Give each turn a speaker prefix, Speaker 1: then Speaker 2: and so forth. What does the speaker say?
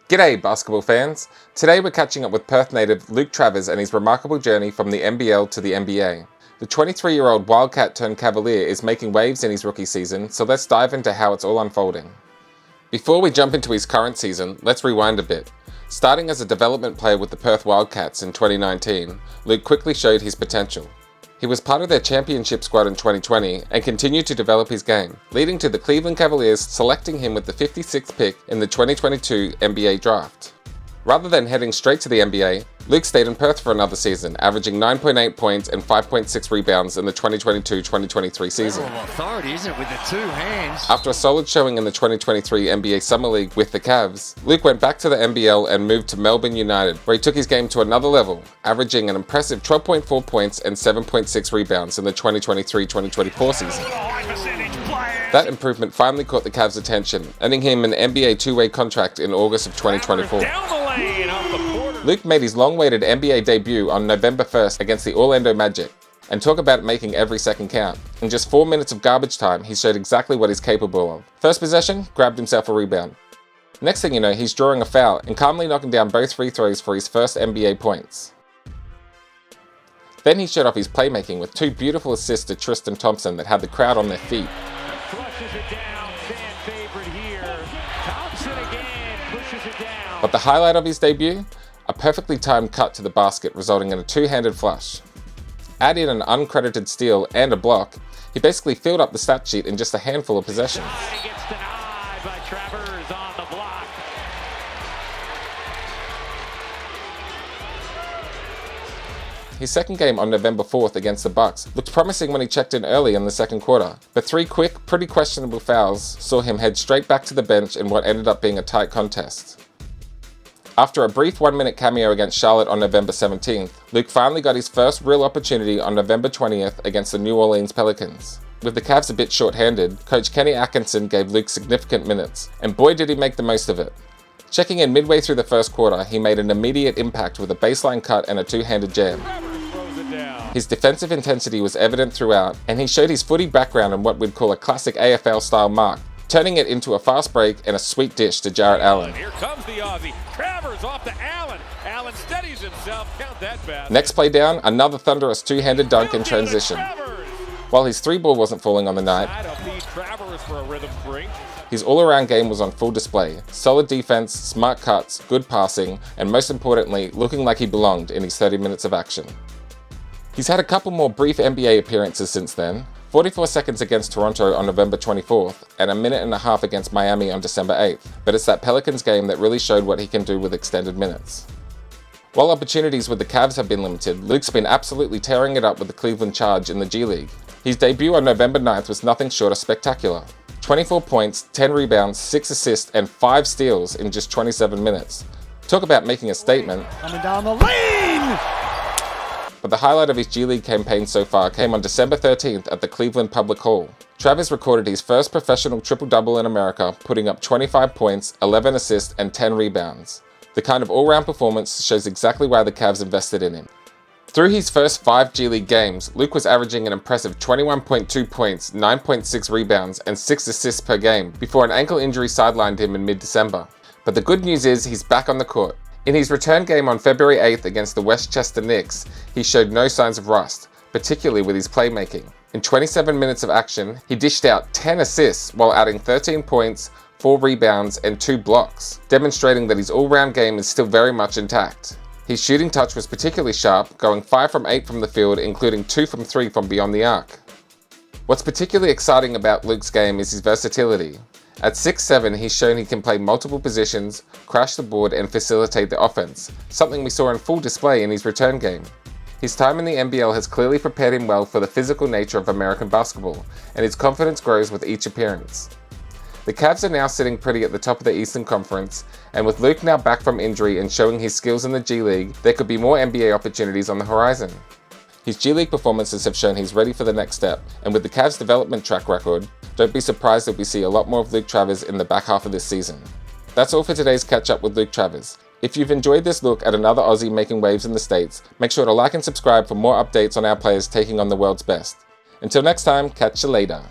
Speaker 1: G'day basketball fans! Today we're catching up with Perth native Luke Travers and his remarkable journey from the NBL to the NBA. The 23-year-old Wildcat turned Cavalier is making waves in his rookie season, so let's dive into how it's all unfolding. Before we jump into his current season, let's rewind a bit. Starting as a development player with the Perth Wildcats in 2019, Luke quickly showed his potential. He was part of their championship squad in 2020 and continued to develop his game, leading to the Cleveland Cavaliers selecting him with the 56th pick in the 2022 NBA draft. Rather than heading straight to the NBA, Luke stayed in Perth for another season, averaging 9.8 points and 5.6 rebounds in the 2022-2023 season.
Speaker 2: Authority, isn't it, with the two hands?
Speaker 1: After a solid showing in the 2023 NBA Summer League with the Cavs, Luke went back to the NBL and moved to Melbourne United, where he took his game to another level, averaging an impressive 12.4 points and 7.6 rebounds in the 2023-2024 season. That improvement finally caught the Cavs' attention, earning him an NBA two-way contract in August of 2024. Luke made his long-awaited NBA debut on November 1st against the Orlando Magic, and talk about making every second count. In just 4 minutes of garbage time, he showed exactly what he's capable of. First possession, grabbed himself a rebound. Next thing you know, he's drawing a foul and calmly knocking down both free throws for his first NBA points. Then he showed off his playmaking with two beautiful assists to Tristan Thompson that had the crowd on their feet. But the highlight of his debut? A perfectly timed cut to the basket resulting in a two-handed flush. Add in an uncredited steal and a block, he basically filled up the stat sheet in just a handful of possessions.
Speaker 3: Gets denied by Travers on the block.
Speaker 1: His second game on November 4th against the Bucks looked promising when he checked in early in the second quarter, but three quick, pretty questionable fouls saw him head straight back to the bench in what ended up being a tight contest. After a brief 1-minute cameo against Charlotte on November 17th, Luke finally got his first real opportunity on November 20th against the New Orleans Pelicans. With the Cavs a bit short-handed, coach Kenny Atkinson gave Luke significant minutes, and boy did he make the most of it. Checking in midway through the first quarter, he made an immediate impact with a baseline cut and a two-handed jam. His defensive intensity was evident throughout, and he showed his footy background in what we'd call a classic AFL-style mark, turning it into a fast break and a sweet dish to Jarrett Allen.
Speaker 3: Here comes the Aussie. Travers off to Allen. Allen steadies himself. Count that basket.
Speaker 1: Next play down, another thunderous two-handed dunk in transition. While his three ball wasn't falling on the night, his all-around game was on full display. Solid defense, smart cuts, good passing, and most importantly, looking like he belonged in his 30 minutes of action. He's had a couple more brief NBA appearances since then. 44 seconds against Toronto on November 24th, and a minute and a half against Miami on December 8th, but it's that Pelicans game that really showed what he can do with extended minutes. While opportunities with the Cavs have been limited, Luke's been absolutely tearing it up with the Cleveland Charge in the G League. His debut on November 9th was nothing short of spectacular. 24 points, 10 rebounds, 6 assists, and 5 steals in just 27 minutes. Talk about making a statement.
Speaker 2: Coming down the lane!
Speaker 1: But the highlight of his G League campaign so far came on December 13th at the Cleveland Public Hall. Travers recorded his first professional triple-double in America, putting up 25 points, 11 assists, and 10 rebounds. The kind of all-round performance shows exactly why the Cavs invested in him. Through his first 5 G League games, Luke was averaging an impressive 21.2 points, 9.6 rebounds, and 6 assists per game before an ankle injury sidelined him in mid-December. But the good news is he's back on the court. In his return game on February 8th against the Westchester Knicks, he showed no signs of rust, particularly with his playmaking. In 27 minutes of action, he dished out 10 assists while adding 13 points, 4 rebounds, and 2 blocks, demonstrating that his all-round game is still very much intact. His shooting touch was particularly sharp, going 5 from 8 from the field, including 2 from 3 from beyond the arc. What's particularly exciting about Luke's game is his versatility. At 6'7", he's shown he can play multiple positions, crash the board, and facilitate the offense, something we saw in full display in his return game. His time in the NBL has clearly prepared him well for the physical nature of American basketball, and his confidence grows with each appearance. The Cavs are now sitting pretty at the top of the Eastern Conference, and with Luke now back from injury and showing his skills in the G League, there could be more NBA opportunities on the horizon. His G League performances have shown he's ready for the next step, and with the Cavs' development track record, don't be surprised if we see a lot more of Luke Travers in the back half of this season. That's all for today's catch up with Luke Travers. If you've enjoyed this look at another Aussie making waves in the States, make sure to like and subscribe for more updates on our players taking on the world's best. Until next time, catch you later.